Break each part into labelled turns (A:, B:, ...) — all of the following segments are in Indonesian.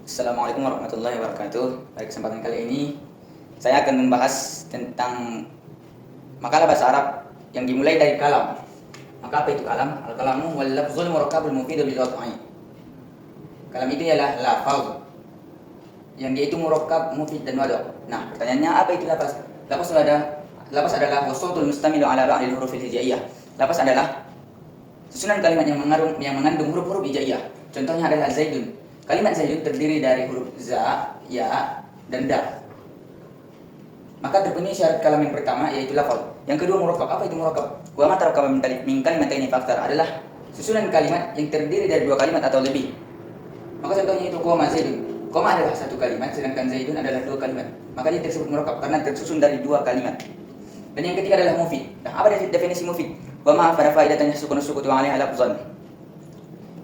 A: Assalamualaikum warahmatullahi wabarakatuh. Pada kesempatan kali ini, saya akan membahas tentang makalah bahasa Arab yang dimulai dari kalam. Maka apa itu kalam? Al-kalamu wal lafzul murakkabul mufidu lil wad'i. Kalam itu ialah lafaz yang dia itu murakkab, mufid dan wad'. Nah, pertanyaannya apa itu lafaz? Lafaz adalah wasautul mustamilu ala ba'dil hurufil hijaiyah. Lafaz adalah susunan kalimat yang mengandung huruf-huruf hijaiyah. Contohnya adalah Zaidun. Kalimat Zaidun terdiri dari huruf za, ya, dan da. Maka terpenuhi syarat kalam yang pertama yaitu lafal. Yang kedua murakkab. Apa itu murakkab? Wa ma tarakkaba min kalimataini faktar adalah susunan kalimat yang terdiri dari dua kalimat atau lebih. Maka contohnya itu qoma Zaidun. Qoma adalah satu kalimat sedangkan Zaidun adalah dua kalimat. Maka dia tersebut murakkab karena tersusun dari dua kalimat. Dan yang ketiga adalah mufid. Nah, apa definisi mufid? Wa ma fa'ala faidatan yasukunu sukutu 'alaiha lafzan.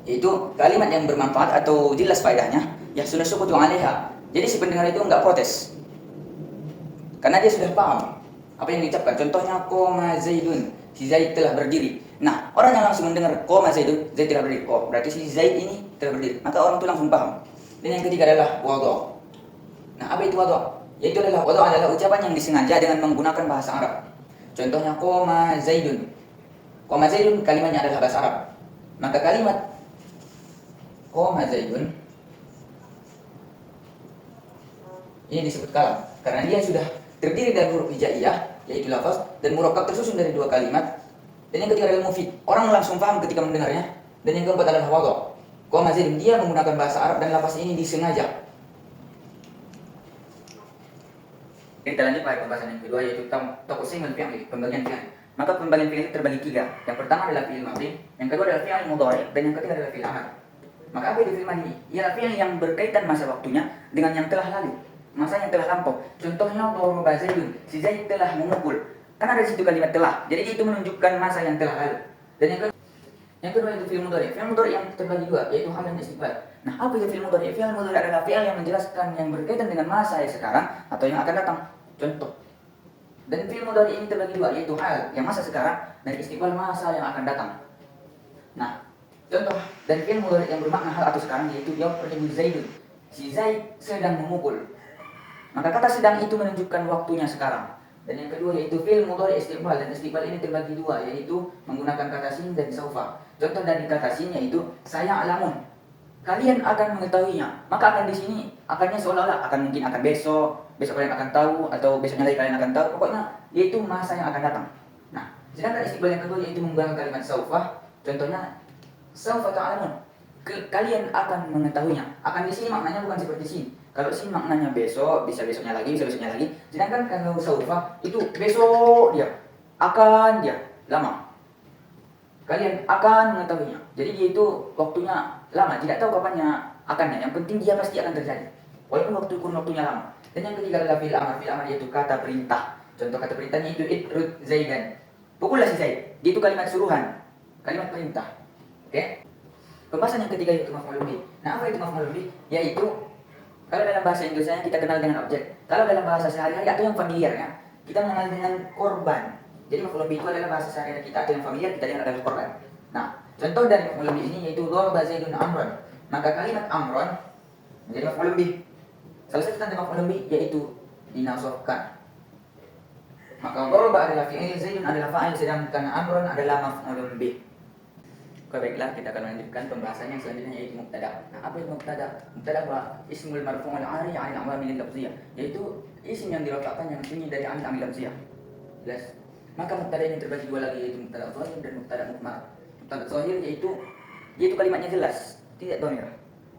A: Yaitu kalimat yang bermanfaat atau jelas faedahnya, ya sudah sukutu 'alaiha. Jadi si pendengar itu enggak protes. Karena dia sudah paham apa yang diucapkan. Contohnya qoma Zaidun, si Zaid telah berdiri. Nah, orang yang langsung mendengar qoma Zaidun, Zaid telah berdiri. Oh, berarti si Zaid ini telah berdiri. Maka orang itu langsung paham. Dan yang ketiga adalah wadha'. Nah, apa itu wadha'? Yaitu wadha' adalah ucapan yang disengaja dengan menggunakan bahasa Arab. Contohnya qoma Zaidun. Qoma Zaidun kalimatnya adalah bahasa Arab. Maka kalimat qoma Zaidun ini disebut kalam karena dia sudah terdiri dari huruf hijaiyah yaitu lafaz dan murakkab tersusun dari dua kalimat. Dan yang ketiga adalah mufid, orang langsung paham ketika mendengarnya. Dan yang keempat adalah wadha'. Qoma Zaidun, dia menggunakan bahasa Arab dan lafaz ini disengaja. Kita lanjut pada pembahasan yang kedua yaitu taqsimul fi'li, pembagian fi'il. Maka pembagian fi'il terbagi tiga. Yang pertama adalah fi'il madhi, yang kedua adalah fi'il mudhari', dan yang ketiga adalah fi'il amr. Maka apa itu fi'il madhi? Ialah fi'il yang berkaitan masa waktunya dengan yang telah lalu, masa yang telah lampau. Contohnya daraba Zaidun, si Zaid telah memukul. Kan ada di situ kalimat telah. Jadi itu menunjukkan masa yang telah lalu. Dan yang kedua itu fi'il mudhari'. Fi'il mudhari' yang terbagi dua yaitu hal dan istiqbal. Nah, apa itu fi'il mudhari'? Fi'il mudhari' adalah fi'il yang menjelaskan yang berkaitan dengan masa yang sekarang atau yang akan datang. Contoh. Dan fi'il mudhari' ini terbagi dua yaitu hal yang masa sekarang dan istiqbal masa yang akan datang. Nah, contoh dan fi'il mudhari' yang bermakna hal atau sekarang yaitu jawab pertanyaan Zaidun. Si Zaid sedang memukul. Maka kata sedang itu menunjukkan waktunya sekarang. Dan yang kedua yaitu fi'il mudhari' istiqbal, dan istiqbal ini terbagi dua yaitu menggunakan kata sin dan saufa. Contoh dari kata sin yaitu saya alamun. Kalian akan mengetahuinya. Maka akan di sini akannya seolah-olah akan mungkin akan besok kalian akan tahu atau besoknya lagi kalian akan tahu. Pokoknya yaitu masa yang akan datang. Nah, sedangkan istiqbal yang kedua yaitu menggunakan kalimat saufa. Contohnya saufa ta'lamun. Kalian akan mengetahuinya. Akan di sini maknanya bukan seperti sin. Kalau sin maknanya besok, bisa besoknya lagi, bisa besoknya lagi. Sedangkan kalau saufa itu besok dia, akan dia, lama. Kalian akan mengetahuinya. Jadi dia itu waktunya lama, tidak tahu kapannya akannya. Yang penting dia pasti akan terjadi. Walaupun waktunya lama. Dan yang ketiga adalah fi'il amr. Fi'il amr yaitu kata perintah. Contoh kata perintahnya itu idrud Zaidan. Pukullah si Zaid. Dia itu kalimat suruhan, kalimat perintah. Oke? Pembahasan yang ketiga yaitu maf'ul bih. Nah, apa itu maf'ul bih? Yaitu kalau dalam bahasa Inggrisnya kita kenal dengan objek. Kalau dalam bahasa sehari-hari atau yang familiar ya, kita mengenal dengan korban. Jadi maf'ul bih itu adalah bahasa sehari-hari kita atau yang familiar kita dengar adalah korban. Nah, contoh dari maf'ul bih ini yaitu daraba Zaidun amron. Maka kalimat amron menjadi maf'ul bih. Salah satu tanda maf'ul bih yaitu dinasabkan. Maka daraba adalah fi'il, Zaidun adalah fa'il, sedangkan amron adalah maf'ul bih. Oke, baiklah, kita akan melanjutkan pembahasan yang selanjutnya yaitu mubtada. Nah, apa itu mubtada? Mubtada adalah ismul marfu'ul 'ari 'an al-'awamil lafziyah, yaitu isim yang dirafa'kan yang sunyi dari amil lafziyah. Jelas? Maka mubtada ini terbagi dua lagi yaitu mubtada zahir dan mubtada mudmar. Mubtada zahir yaitu kalimatnya jelas, tidak dhamir.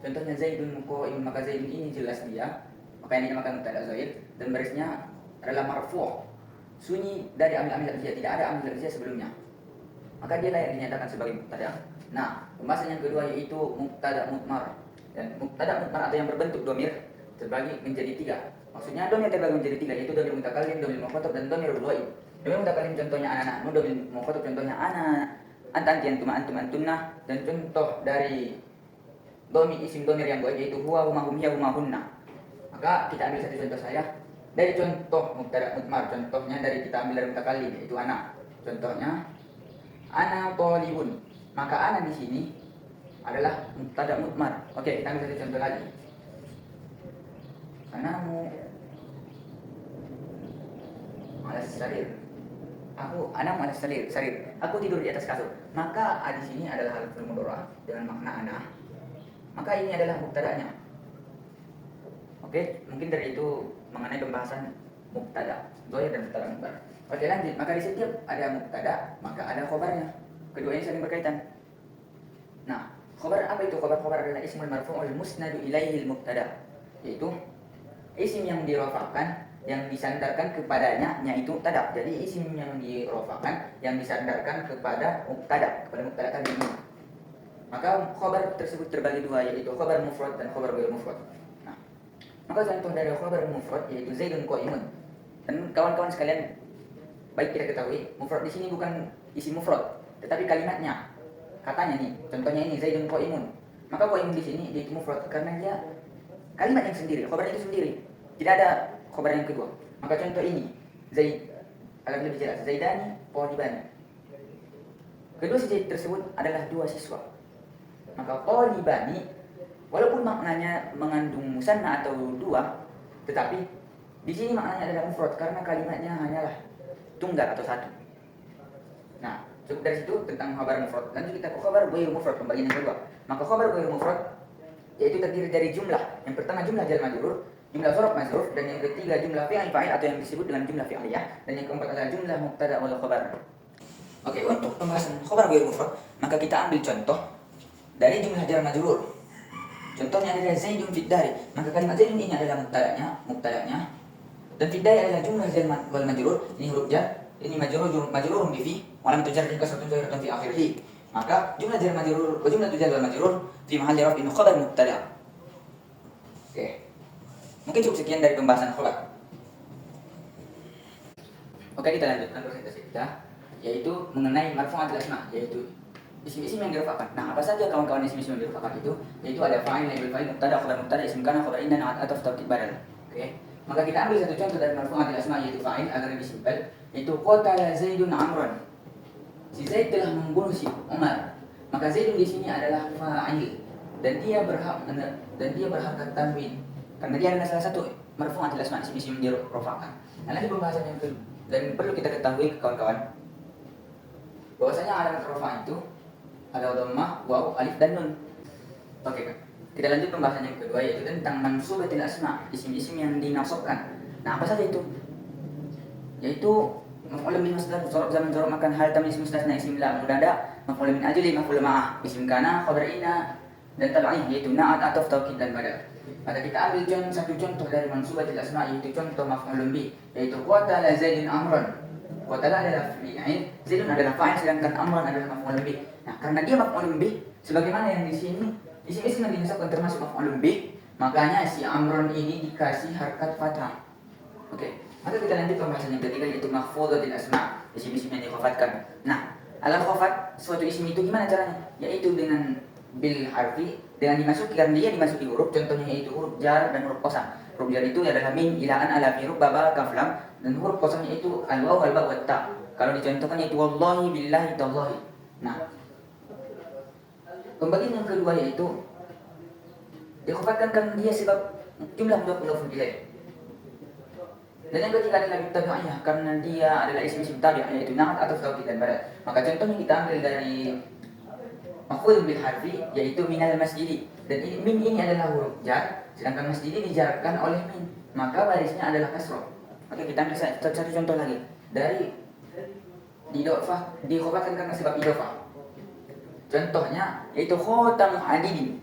A: Contohnya Zaidun qa'im, maka Zaidun ini jelas dia, maka ini dinamakan mubtada zahir dan barisnya adalah marfu', sunyi dari amil lafziyah, tidak ada amil lafziyah sebelumnya. Maka dia layak dinyatakan sebagai mubtada. Nah, pembahasan yang kedua yaitu mubtada mudmar. Dan mubtada mudmar atau yang berbentuk dhamir terbagi menjadi tiga. Maksudnya dhamir terbagi menjadi tiga yaitu dhamir mutakallim, dhamir mukhatab dan dhamir ghaib. Dhamir mutakallim contohnya ana nahnu, dhamir mukhatab contohnya ana anta anti antum antum antunna, dan contoh dari isim dhamir yang ghaib yaitu huwa huma hum hiya huma hunna. Maka kita ambil satu contoh saya dari contoh mubtada mudmar. Contohnya dari kita ambil dari mutakallim yaitu ana. Contohnya ana thalibun. Maka ana di sini adalah mubtada mudmar. Oke, kita ambil satu contoh lagi. anamu alas sarir. Anamu alas sarir. Aku tidur di atas kasur. Maka di sini adalah hal mudhari dengan makna ana. Maka ini adalah mubtada'nya. Oke, mungkin dari itu mengenai pembahasan mubtada, dhohir dan mubtada mudhari. Oke, lanjut. Maka di setiap ada mubtada, maka ada khobarnya. Keduanya saling berkaitan. Nah, khobar apa itu? Khobar adalah ismul marfu'ul musnadu ilaihil mubtada, yaitu isim yang dirofakkan yang disandarkan kepadanya yaitu mubtada. Jadi isim yang dirofakkan yang disandarkan kepada mubtada tadi ini. Maka khobar tersebut terbagi dua, yaitu khobar mufrad dan khobar ghairu mufrad. Nah, maka contoh dari khobar mufrad yaitu Zaidun qa'imun. Dan kawan-kawan sekalian, baik kita ketahui mufrad di sini bukan isim mufrad, tetapi kalimatnya. Katanya nih, contohnya ini Zaidun qa'imun. Maka qa'imun di sini dia mufrad karena dia kalimat yang sendiri, khobar itu sendiri. Tidak ada khobar yang kedua. Maka contoh ini Zaid, agar lebih jelas, Zaidani talibani. Kedua si Zaid tersebut adalah dua siswa. Maka talibani walaupun maknanya mengandung musanna atau dua, tetapi di sini maknanya adalah mufrad karena kalimatnya hanyalah tunggal atau satu. Nah, cukup dari situ tentang khabar mufrad. Lanjut kita ke khabar ghairu mufrad, pembagian yang kedua. Maka khabar ghairu mufrad yaitu terdiri dari jumlah. Yang pertama jumlah jar majrur, jumlah dzarf mazruf, dan yang ketiga jumlah fi'il fa'il atau yang disebut dengan jumlah fi'liyah, dan yang keempat adalah jumlah mubtada wal khabar. Oke, untuk pembahasan khabar ghairu mufrad, maka kita ambil contoh dari jumlah jar majrur. Contohnya adalah Zaidun fid dari. Maka kalimat Zaidun ini adalah mubtada'nya. Dan fid dari adalah jumlah jar wal majrur, ini huruf jar, ini majrurun bi fi, wa lam tujarrid kasratun zahiratan fi akhirih. Maka jumlah jar majrur wa jumlah jar wal majrur fi mahalli raf'in khabar mubtada'. Oke. Mungkin cukup sekian dari pembahasan khabar. Oke, kita lanjutkan presentasi kita, yaitu mengenai marfu'atul asma, yaitu isim-isim yang dirafa'kan. Nah, apa saja kawan-kawan isim-isim yang dirafa'kan itu? Yaitu ada fa'il, naibul fa'il, mubtada, khabar mubtada, isim kana, khabar inna, na'at, ataf, taukid badal. Oke. Maka kita ambil satu contoh dari marfu'atul asma yaitu fa'il agar lebih simpel, yaitu qatala Zaidun Amran. Si Zaid telah membunuh si Umar. Maka Zaidun di sini adalah fa'il dan dia berharkat tanwin karena dia adalah salah satu marfu'atul asma, isim-isim yang dirafa'kan. Nah, nanti pembahasan yang kedua dan perlu kita ketahui kawan-kawan bahwasanya alamat rafa' itu ada dhammah, waw, alif dan nun. Oke, kita lanjut pembahasan yang kedua yaitu tentang mansubatil asma, isim-isim yang dinasabkan. Nah, apa saja itu? Yaitu maf'ul min masdar, dzarab zaman dzarab makan, hal tamyiz mustasna, isim la mubtada, maf'ul min ajli, maf'ul ma'ah, isim kana, khabar inna, dan tabi'in yaitu na'at, ataf, taukid dan badal. Maka kita ambil satu contoh dari mansubatil asma yaitu contoh maf'ul bi, yaitu qatala Zaidun Amran. Qatala adalah fi'il, Zaidun adalah fa'il, sedangkan Amran adalah maf'ul bi. Nah, karena dia maf'ul bi, sebagaimana yang di sini isim-isim yang dinasabkan termasuk maf'ul bi, makanya si Amran ini dikasih harkat fathah. Oke, maka kita lanjut pembahasan yang ketiga yaitu mahfudzatil asma, isim-isim yang dikhafatkan. Nah, alam khafat suatu isim itu gimana caranya? Yaitu dengan bil harfi, dengan dimasuki, karena dia dimasuki huruf, contohnya yaitu huruf jar dan huruf qasam. Huruf jar itu adalah min, ilaan, ala, fi, baba, kaf, lam, dan huruf qasamnya itu al-waw, al-ba, wa ta. Kalau dicontohkan yaitu wallahi, billahi, tallahi. Nah, pembagian yang kedua yaitu dikhafatkan karena dia sebab jumlah mudhaf ilaih. Dan yang ketiga adalah tabi'iyah karena dia adalah isim-isim tabi' yaitu na'at, ataf, taukid dan badal. Maka contohnya kita ambil dari maf'ul bil harfi yaitu minal masjidi, dan min ini adalah huruf jar, sedangkan masjidi dijarkan oleh min, maka barisnya adalah kasroh. Oke, kita ambil satu contoh lagi dari dikhafatkan karena sebab idhofah. Contohnya yaitu khotamu hadidin.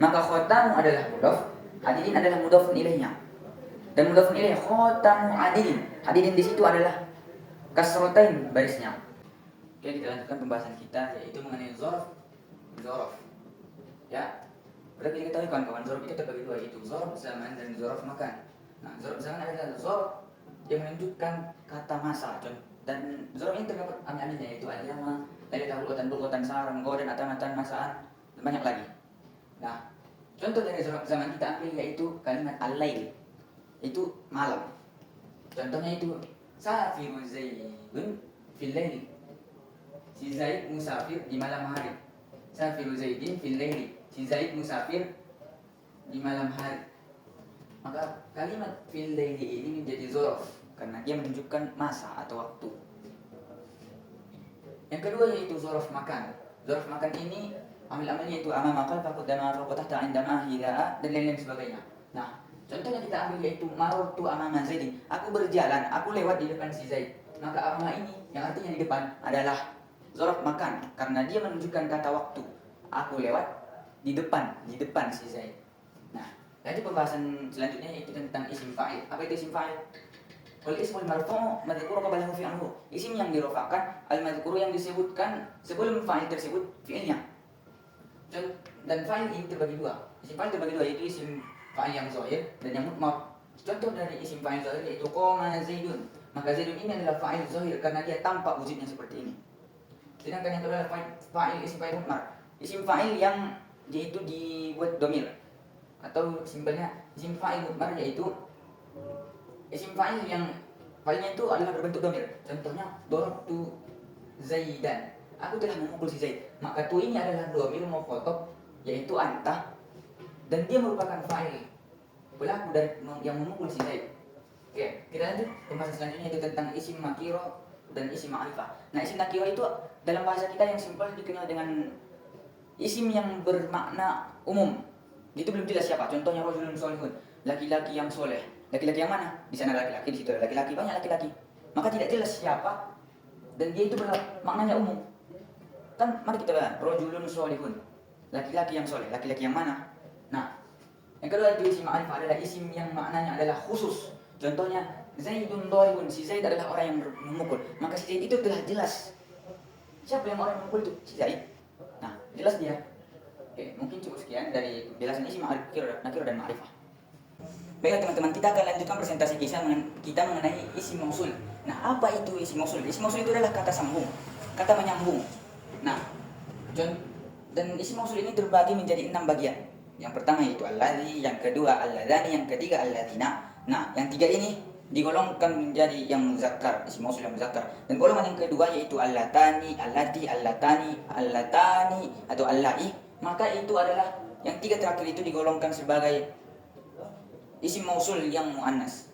A: Maka khotamu adalah mudhaf, hadidin adalah mudhafun ilaihnya. Dan mudhafun ilaih khotamu hadidin. Hadidin di situ adalah kasrotain barisnya. Oke, kita lanjutkan pembahasan kita yaitu mengenai dzarf. Dzarf. Ya. Perlu kita ketahui kawan-kawan, dzarf itu terbagi dua, yaitu dzarf zaman dan dzarf makan. Nah, dzarf zaman adalah dzarf yang menunjukkan kata masa, dan dzarf ini terdapat amil-amilnya yaitu al-yama, lailatul qatan, bulqatan, saran, godan, atamatan, masaan, dan banyak lagi. Nah, contoh dari dzarf zaman kita ambil yaitu kalimat al-lail, itu malam. Contohnya itu safiru Zaidun fil lail. Si Zaid musafir di malam hari. Safiru Zaidin fil laili. Si Zaid musafir di malam hari. Maka kalimat fil laili ini menjadi zorof karena dia menunjukkan masa atau waktu. Yang kedua yaitu zorof makan. Zorof makan ini ambil-ambilnya itu amama qalfa qaddama fawqa tahta indama hidaa dan lain-lain sebagainya. Nah, contohnya kita ambil yaitu marartu amama Zaid. Aku berjalan, aku lewat di depan si Zaid. Maka amama ini yang artinya di depan adalah zorof makan karena dia menunjukkan kata waktu. Aku lewat di depan si Zaid. Nah, lanjut pembahasan selanjutnya yaitu tentang isim fa'il. Apa itu isim fa'il? Wal ismul marfu' madhkuru qablahu fi'luhu. Isim yang dirofakkan, al madhkuru yang disebutkan sebelum fa'il tersebut fi'ilnya. Dan fa'il ini terbagi dua. Isim fa'il terbagi dua yaitu isim fa'il yang zahir dan yang mudmar. Contoh dari isim fa'il zahir yaitu qama Zaidun. Maka Zaidun ini adalah fa'il zahir karena dia tampak wujudnya seperti ini. Sedangkan yang kedua adalah fa'il isim fa'il mudmar. Isim fa'il yang yaitu dibuat domir atau simpelnya isim fa'il mudmar yaitu isim fa'il yang fa'ilnya itu adalah berbentuk domir. Contohnya darabtu Zaidan. Aku telah memukul si Zaid. Maka tu ini adalah domir mukhatab yaitu anta dan dia merupakan fa'il pelaku dari yang memukul si Zaid. Oke, kita lanjut pembahasan selanjutnya itu tentang isim nakiro dan isim ma'rifah. Nah, isim nakiro itu dalam bahasa kita yang simpel dikenal dengan isim yang bermakna umum. Itu belum jelas siapa. Contohnya rajulun sholihun, laki-laki yang soleh. Laki-laki yang mana? Di sana laki-laki, di situ ada laki-laki, banyak laki-laki. Maka tidak jelas siapa dan dia itu maknanya umum. Kan mari kita lihat rajulun sholihun, laki-laki yang soleh. Laki-laki yang mana? Nah, yang kedua itu isim ma'rifah adalah isim yang maknanya adalah khusus. Contohnya Zaidun daribun, si Zaid adalah orang yang memukul. Maka si Zaid itu telah jelas siapa yang orang yang memukul itu? Si Zaid. Nah, jelas dia. Oke, mungkin cukup sekian dari penjelasan isim nakiro dan ma'rifah. Baiklah teman-teman, kita akan lanjutkan presentasi kita mengenai isim mausul. Nah, apa itu isim mausul? Isim mausul itu adalah kata sambung, kata menyambung. Nah, dan isim mausul ini terbagi menjadi 6 bagian. Yang pertama yaitu alladzi, yang kedua alladzani, yang ketiga alladzina. Nah, yang tiga ini digolongkan menjadi yang muzakkar, isim mausul yang muzakkar. Dan golongan yang kedua yaitu allatani, allati, allatani, allatani atau allai. Maka itu adalah yang tiga terakhir itu digolongkan sebagai isim mausul yang muannas.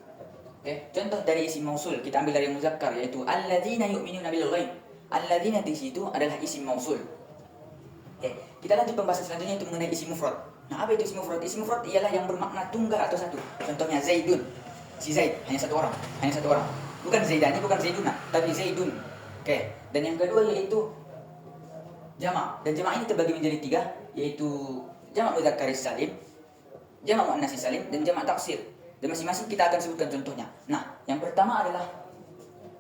A: Oke, contoh dari isim mausul kita ambil dari muzakkar yaitu alladzina yu'minuna bil ghaib. Alladzina di situ adalah isim mausul. Oke, kita lanjut pembahasan selanjutnya itu mengenai isim mufrad. Nah, apa itu isim mufrad? Isim mufrad ialah yang bermakna tunggal atau satu. Contohnya Zaidun. Si Zaid hanya satu orang, Bukan Zaidani, bukan Zaiduna, tapi Zaidun. Oke, dan yang kedua yaitu jamak. Dan jamak ini terbagi menjadi 3 yaitu jamak mudzakkar salim, jamak muannas salim dan jamak taksir. Dan masing-masing kita akan sebutkan contohnya. Nah, yang pertama adalah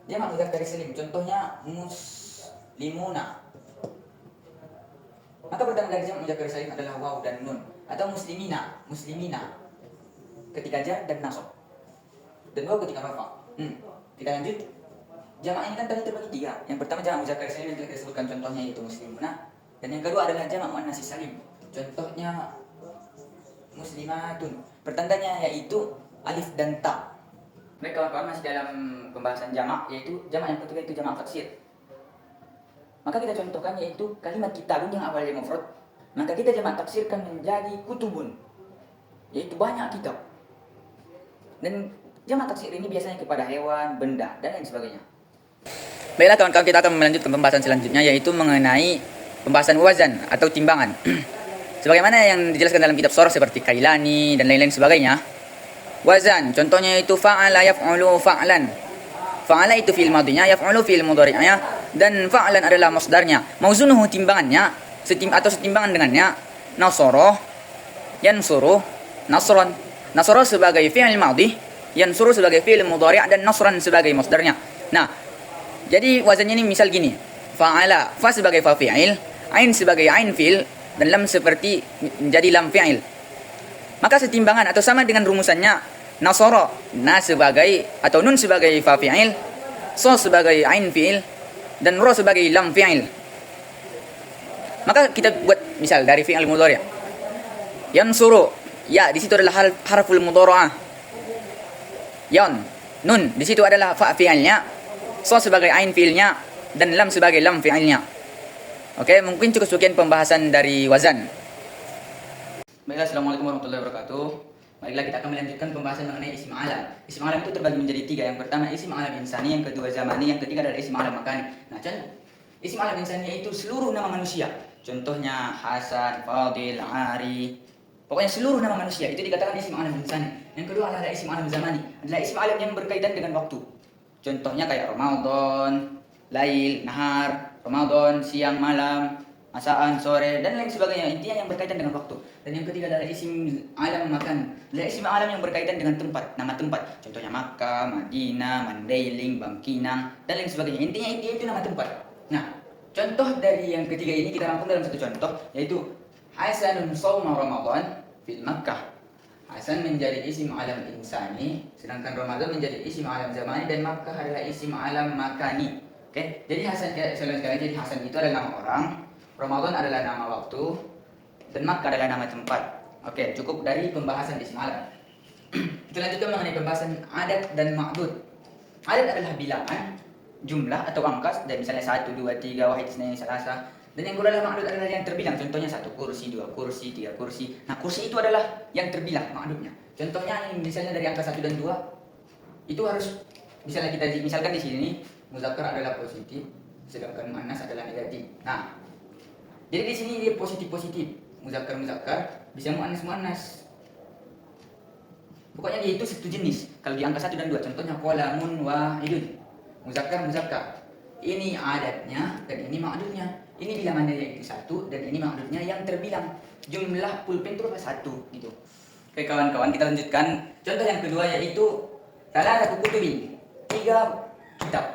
A: jamak mudzakkar salim. Contohnya muslimuna. Maka pertama dari jamak mudzakkar salim adalah waw dan nun atau muslimina ketika jar dan nasab. Dan waw ketika rafa. Kita lanjut. Jamak ini kan tadi terbagi 3. Yang pertama jamak mudzakkar salim yang kita sebutkan contohnya yaitu muslimuna. Dan yang kedua adalah jamak muannas salim. Contohnya muslimatun. Pertandanya yaitu alif dan ta. Baik kawan-kawan, masih dalam pembahasan jamak yaitu jamak yang ketiga itu jamak taksir. Maka kita contohkan yaitu kalimat kitabun yang awalnya mufrad. Maka kita jamak taksirkan menjadi kutubun. Yaitu banyak kitab. Dan jamak taksir ini biasanya kepada hewan, benda dan lain sebagainya. Baiklah kawan-kawan, kita akan melanjutkan pembahasan selanjutnya yaitu mengenai pembahasan wazan atau timbangan. Sebagaimana yang dijelaskan dalam kitab Sharh seperti Kailani dan lain-lain sebagainya. Wazan, contohnya itu fa'ala yaf'ulu fa'lan. Fa'ala itu fi'il madhinya, yaf'ulu fi'il mudhari'nya dan fa'lan adalah masdarnya. Mauzunuhu timbangannya atau setimbangan dengannya nasara, yansuru, nasran. Nasara sebagai fi'il madhi, yansuru sebagai fi'il mudhari' dan nasran sebagai masdarnya. Nah, jadi wazannya ini misal gini. Fa'ala, fa sebagai fa fi'il, ain sebagai ain fi'il dan lam seperti menjadi lam fi'il. Maka setimbangan atau sama dengan rumusannya nasara, na sebagai atau nun sebagai fa fi'il, so sebagai ain fi'il dan ra sebagai lam fi'il. Maka kita buat misal dari fi'il mudhari'. Yansuru, ya di situ adalah harful mudhara'ah. Yan, nun di situ adalah fa fi'ilnya, so sebagai ain fi'ilnya dan lam sebagai lam fi'ilnya. Oke, mungkin cukup sekian pembahasan dari wazan. Baiklah, assalamualaikum warahmatullahi wabarakatuh. Baiklah, kita akan melanjutkan pembahasan mengenai isim alam. Isim alam itu terbagi menjadi tiga. Yang pertama isim alam insani, yang kedua zamani, yang ketiga adalah isim alam makani. Nah, contoh isim alam insani yaitu seluruh nama manusia. Contohnya Hasan, Fadil, Ari. Pokoknya seluruh nama manusia itu dikatakan isim alam insani. Yang kedua adalah isim alam zamani, adalah isim alam yang berkaitan dengan waktu. Contohnya kayak Ramadan, Lail, Nahar, Ramadan, siang, malam, masaan, sore, dan lain sebagainya. Intinya yang berkaitan dengan waktu. Dan yang ketiga adalah isim alam makan, adalah isim alam yang berkaitan dengan tempat, nama tempat. Contohnya Makkah, Madinah, Mandailing, Bangkinang, dan lain sebagainya. Intinya itu nama tempat. Nah, contoh dari yang ketiga ini kita rangkum dalam satu contoh, yaitu Hasanun Shawma Ramadan fil Makkah. Hasan menjadi isim alam insani, sedangkan Ramadan menjadi isim alam zamani, dan Makkah adalah isim alam makani. Oke, jadi Hasan, jadi Hasan itu adalah nama orang, Ramadan adalah nama waktu, dan Makkah adalah nama tempat. Oke, cukup dari pembahasan isim alam. Kita lanjutkan mengenai pembahasan adat dan ma'dud. Adat adalah bilangan, jumlah atau angka, dan misalnya 1, 2, 3, wahid, isnaini, salasa. Dan yang kedua adalah ma'dud adalah yang terbilang. Contohnya 1 kursi, 2 kursi, 3 kursi. Nah, kursi itu adalah yang terbilang ma'dudnya. Contohnya misalnya dari angka 1 dan 2 itu harus misalnya kita misalkan di sini muzakkar adalah positif, sedangkan muannas adalah negatif. Nah, jadi di sini dia positif-positif. Muzakkar bisa muannas. Pokoknya dia itu satu jenis. Kalau di angka 1 dan 2 contohnya qalamun wahidun. Muzakkar. Ini adatnya dan ini ma'dudnya. Ini bilangannya yaitu 1 dan ini ma'dudnya yang terbilang. Jumlah pulpen itu 1 gitu. Oke kawan-kawan, kita lanjutkan. Contoh yang kedua yaitu salah satu kutubin. 3 kitab.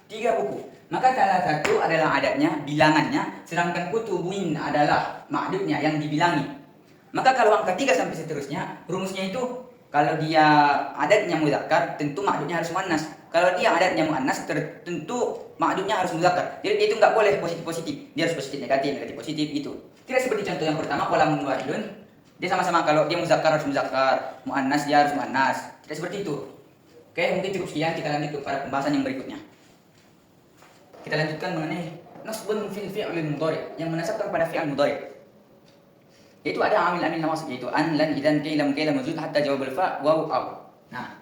A: 3 buku. Maka salah satu adalah adatnya, bilangannya, sedangkan kutubuin adalah ma'dudnya yang dibilangi. Maka kalau angka 3 sampai seterusnya, rumusnya itu kalau dia adatnya muzakkar, tentu ma'dudnya harus muannas. Kalau dia adatnya muannas, tentu ma'dudnya harus muzakkar. Jadi itu nggak boleh positif-positif. Dia harus positif positif gitu. Tidak seperti contoh yang pertama, qalamun wahidun. Dia sama-sama kalau dia muzakkar harus muzakkar, muannas dia harus muannas. Tidak seperti itu. Oke, mungkin cukup sekian, kita lanjut kepada pembahasan yang berikutnya. Kita lanjutkan mengenai nasbun fil fi'il mudhari, yang menasabkan pada fi'il mudhari. Itu ada amil nawasib, yaitu an, lan, idan, kailam, muzud hatta jawab al-fa, waw, aw. Nah,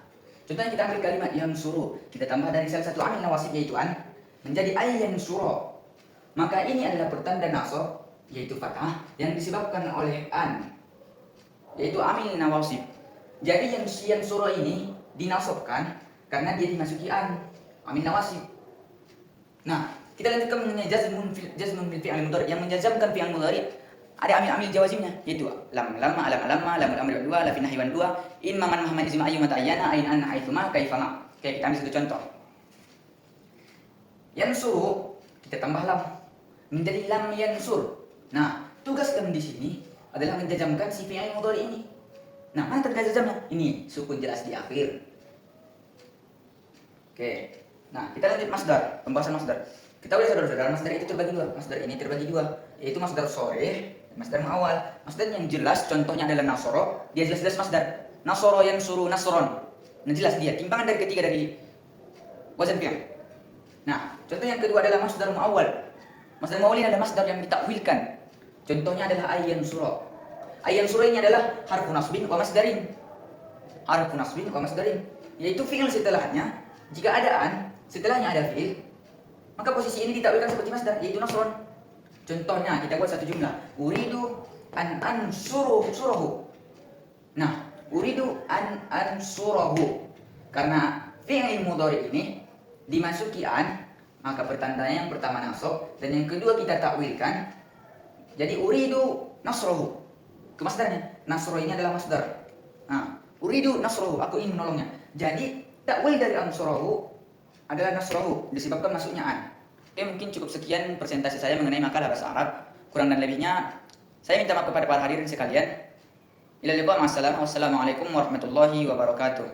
A: contohnya kita ambil kalimat yang suruh, kita tambah dari salah satu amil nawasib yaitu an menjadi ayyan suruh. Maka ini adalah pertanda nasab yaitu fathah yang disebabkan oleh an, yaitu amil nawasib. Jadi yang suruh ini dinasabkan karena dia dimasuki an, amil nawasib. Nah, kita lanjutkan mengenai jazmun bil fi'il mudhari, yang menjazamkan fi'il mudhari ada amil jawazimnya yaitu lam lamma alam alamma lamul amri dua la fi nahyi wan dua in man mahman izma ayyuma ta'ayyana ain an aitsuma kaifama. Oke, kita ambil satu contoh. Yansuru kita tambah lam menjadi lam yansur. Nah, tugas kami di sini adalah menjazamkan si fi'il mudhari ini. Nah, mana tanda jazamnya? Ini sukun jelas di akhir. Oke. Nah, kita lanjut masdar, pembahasan masdar. Kita boleh saudara-saudara, masdar itu terbagi dua. Masdar ini terbagi dua, yaitu masdar sore dan masdar muawwal. Masdar yang jelas contohnya adalah nasoro, dia jelas-jelas masdar. Nasoro yang suruh nasron. Nah, jelas dia timbangan dari ketiga dari wazan fi'il. Nah, contoh yang kedua adalah masdar muawwal. Masdar muawwal ini adalah masdar yang ditakwilkan. Contohnya adalah ayyan sura. Ayyan sura ini adalah harfu nasbin wa masdarin. Harfu nasbin wa masdarin, yaitu fi'il setelahnya jika ada an, setelahnya ada fi'il, maka posisi ini ditakwilkan seperti masdar, yaitu nasron. Contohnya kita buat satu jumlah, uridu an ansurahu. Nah, uridu an ansurahu. Karena fi'il mudhari ini dimasuki an, maka pertandanya yang pertama nasab dan yang kedua kita takwilkan. Jadi uridu nasrahu. Ke masdarnya. Nasro ini adalah masdar. Nah, uridu nasrahu, aku ingin menolongnya. Jadi takwil dari ansurahu adalah nasrahu disebabkan masuknya an. Oke, mungkin cukup sekian presentasi saya mengenai makalah bahasa Arab. Kurang dan lebihnya saya minta maaf kepada para hadirin sekalian. Ila liqa, wassalamualaikum warahmatullahi wabarakatuh.